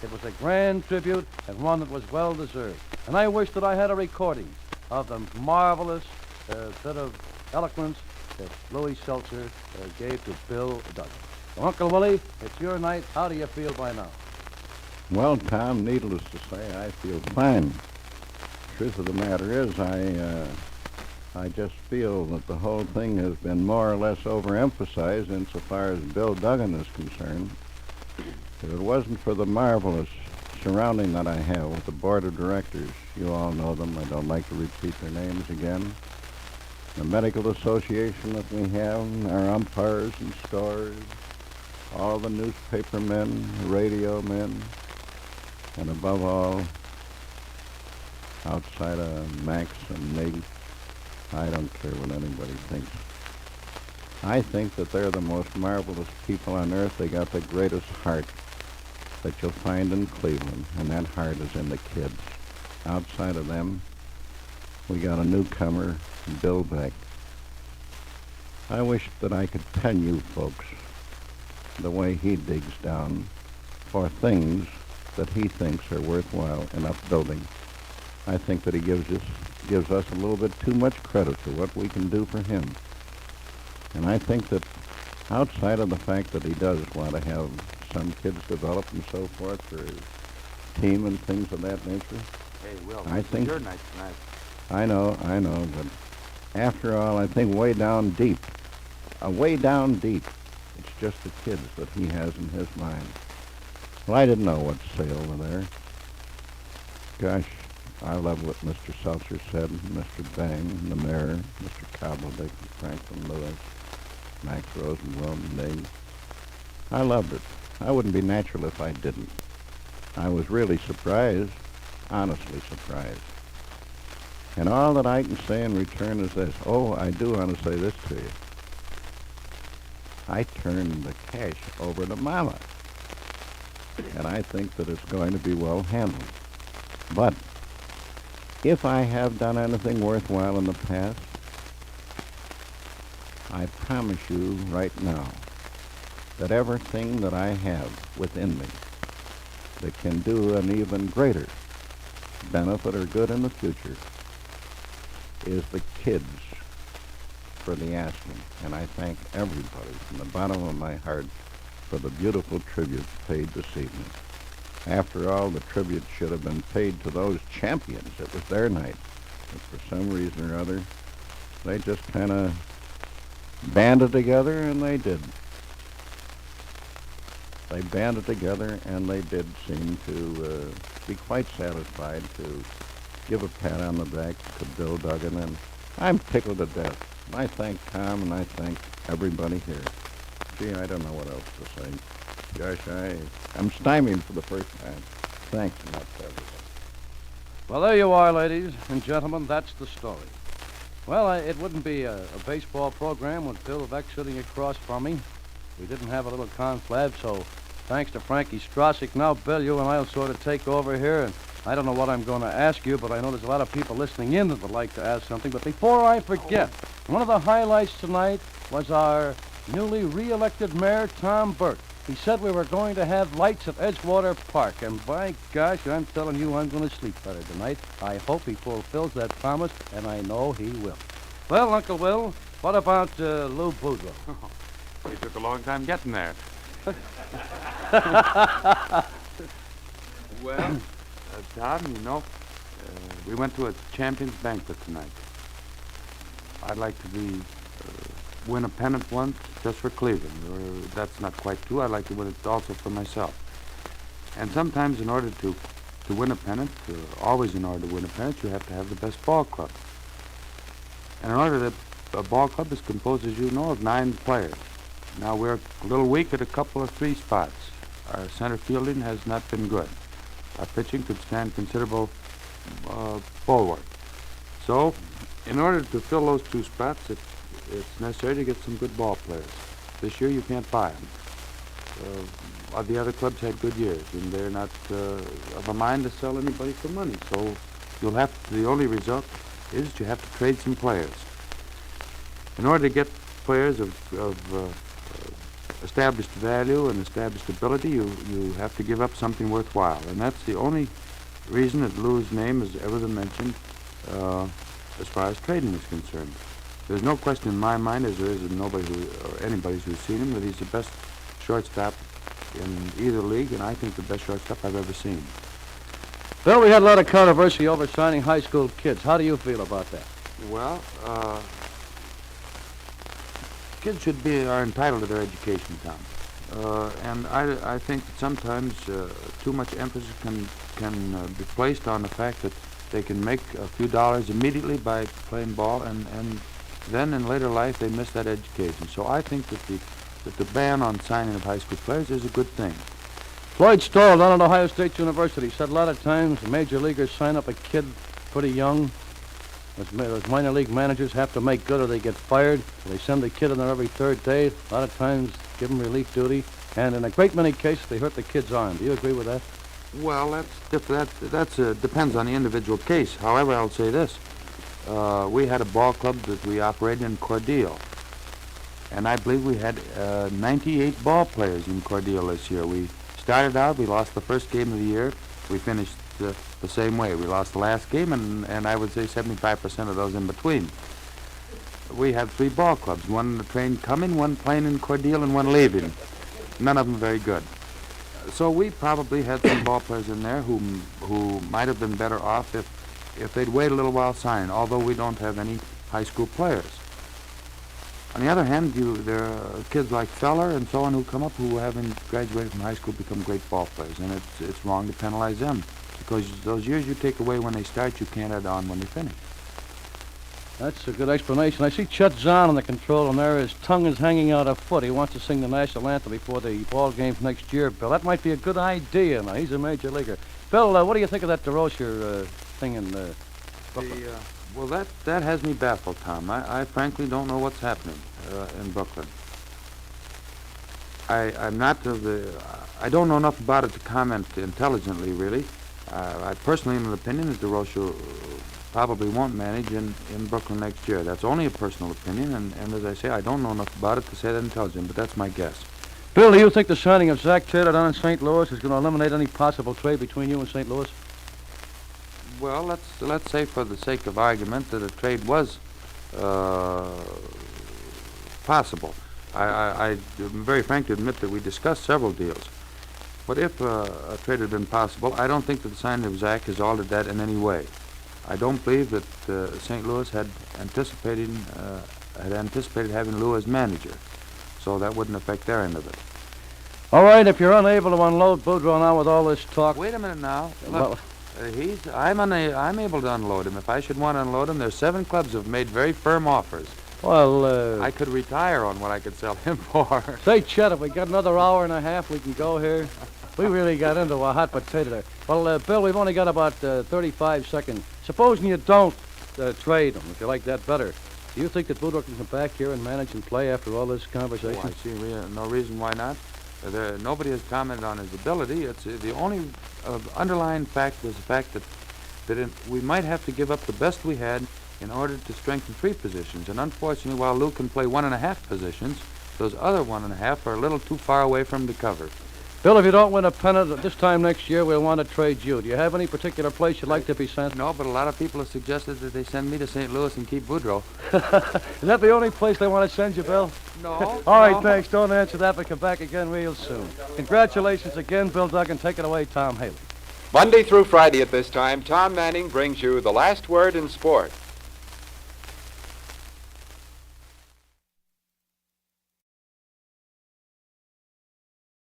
It was a grand tribute and one that was well deserved. And I wish that I had a recording of the marvelous bit of eloquence that Louis Seltzer gave to Bill Duggan. So, Uncle Willie, it's your night. How do you feel by now? Well, Tom, needless to say, I feel fine. Truth of the matter is, I just feel that the whole thing has been more or less overemphasized insofar as Bill Duggan is concerned. If it wasn't for the marvelous surrounding that I have with the board of directors, you all know them, I don't like to repeat their names again, the medical association that we have, our umpires and stores, all the newspaper men, radio men, and above all, outside of Max and Nig, I don't care what anybody thinks. I think that they're the most marvelous people on earth. They got the greatest heart that you'll find in Cleveland, and that heart is in the kids. Outside of them, we got a newcomer, Bill Beck. I wish that I could pen you folks the way he digs down for things that he thinks are worthwhile in upbuilding. I think that he gives us a little bit too much credit for what we can do for him. And I think that outside of the fact that he does want to have some kids develop and so forth for his team and things of that nature. Hey, Will, I think your night tonight. I know, but after all, I think way down deep, it's just the kids that he has in his mind. Well, I didn't know what to say over there. Gosh, I love what Mr. Seltzer said, Mr. Bang, the mayor, Mr. Kobledick, Franklin Lewis, Max Rosenwald, Nig. I loved it. I wouldn't be natural if I didn't. I was really surprised, honestly surprised. And all that I can say in return is this. Oh, I do want to say this to you. I turned the cash over to Mama. And I think that it's going to be well handled. But if I have done anything worthwhile in the past, I promise you right now that everything that I have within me that can do an even greater benefit or good in the future is the kids for the asking. And I thank everybody from the bottom of my heart for the beautiful tribute paid this evening. After all, the tribute should have been paid to those champions. It was their night. But for some reason or other, they just kind of banded together, and they did. They banded together, and they did seem to be quite satisfied to give a pat on the back to Bill Duggan, and I'm tickled to death. I thank Tom, and I thank everybody here. Gee, I don't know what else to say. Gosh, I'm stymied for the first time. Thanks a lot to everybody. Well, there you are, ladies and gentlemen. That's the story. Well, it wouldn't be a baseball program with Bill Beck sitting across from me. We didn't have a little conflab, so thanks to Frankie Strasik. Now, Bill, you and I'll sort of take over here, and I don't know what I'm going to ask you, but I know there's a lot of people listening in that would like to ask something. But before I forget, one of the highlights tonight was our newly re-elected mayor, Tom Burke. He said we were going to have lights at Edgewater Park, and by gosh, I'm telling you, I'm going to sleep better tonight. I hope he fulfills that promise, and I know he will. Well, Uncle Will, what about Lou Boudreaux? Oh, he took a long time getting there. Well, Tom, you know, we went to a champions banquet tonight. I'd like to win a pennant once just for Cleveland. Or that's not quite true. I'd like to win it also for myself. And sometimes in order to win a pennant, always in order to win a pennant, you have to have the best ball club. And in order to, a ball club is composed, as you know, of 9 players. Now we're a little weak at a couple of 3 spots. Our center fielding has not been good. Our pitching could stand considerable bulwark. So, in order to fill those 2 spots, it's necessary to get some good ball players. This year you can't buy them. The other clubs had good years, and they're not of a mind to sell anybody for money. So the only result is you have to trade some players. In order to get players of established value and established ability, you have to give up something worthwhile. And that's the only reason that Lou's name has ever been mentioned as far as trading is concerned. There's no question in my mind, as there is in nobody or anybody's who's seen him, that he's the best shortstop in either league, and I think the best shortstop I've ever seen. Bill, we had a lot of controversy over signing high school kids. How do you feel about that? Well, kids are entitled to their education, Tom. And I think that sometimes too much emphasis can be placed on the fact that they can make a few dollars immediately by playing ball, and then in later life they miss that education. So I think that the ban on signing of high school players is a good thing. Floyd Stoll down at Ohio State University said a lot of times major leaguers sign up a kid pretty young. Those minor league managers have to make good or they get fired. They send the kid in there every third day. A lot of times give them relief duty. And in a great many cases, they hurt the kid's arm. Do you agree with that? Well, that's depends on the individual case. However, I'll say this. We had a ball club that we operated in Cordele. And I believe we had 98 ball players in Cordele this year. We started out, we lost the first game of the year. We finished the same way. We lost the last game, and I would say 75% of those in between. We had 3 ball clubs, one train coming, one playing in Cordele, and one leaving. None of them very good. So we probably had some ball players in there who might have been better off if they'd wait a little while signing, although we don't have any high school players. On the other hand, there are kids like Feller and so on who come up who, having graduated from high school, become great ball players, and it's wrong to penalize them, because those years you take away when they start, you can't add on when they finish. That's a good explanation. I see Chet Zahn on the control, and there his tongue is hanging out a foot. He wants to sing the national anthem before the ball games next year, Bill. That might be a good idea. Now, he's a major leaguer. Bill, what do you think of that DeRocher thing in Brooklyn? Well, that has me baffled, Tom. I frankly don't know what's happening in Brooklyn. I'm not of the... I don't know enough about it to comment intelligently, really. I personally am of the opinion that DeRocher probably won't manage in Brooklyn next year. That's only a personal opinion, and as I say, I don't know enough about it to say that intelligent, but that's my guess. Bill, do you think the signing of Zach Taylor down in St. Louis is going to eliminate any possible trade between you and St. Louis? Well, let's say for the sake of argument that a trade was possible. I'm very frank to admit that we discussed several deals. But if a trade had been possible, I don't think that the signing of Zach has altered that in any way. I don't believe that St. Louis had anticipated having Lou as manager, so that wouldn't affect their end of it. All right, if you're unable to unload Boudreaux now with all this talk... Wait a minute now. Well, Look, I'm able to unload him. If I should want to unload him, there's 7 clubs have made very firm offers. Well, I could retire on what I could sell him for. Say, Chet, if we got another hour and a half, we can go here. We really got into a hot potato there. Well, Bill, we've only got about 35 seconds. Supposing you don't trade him, if you like that better, do you think that Boudreaux can come back here and manage and play after all this conversation? Oh, I see no reason why not. Nobody has commented on his ability. It's the only underlying fact was the fact that we might have to give up the best we had in order to strengthen 3 positions. And unfortunately, while Lou can play 1.5 positions, those other 1.5 are a little too far away from him to cover. Bill, if you don't win a pennant at this time next year, we'll want to trade you. Do you have any particular place you'd like to be sent? No, but a lot of people have suggested that they send me to St. Louis and keep Boudreaux. Is that the only place they want to send you, Bill? No. All right, thanks. Don't answer that, but come back again real soon. Congratulations again, Bill Duggan. Take it away, Tom Haley. Monday through Friday at this time, Tom Manning brings you the last word in sport.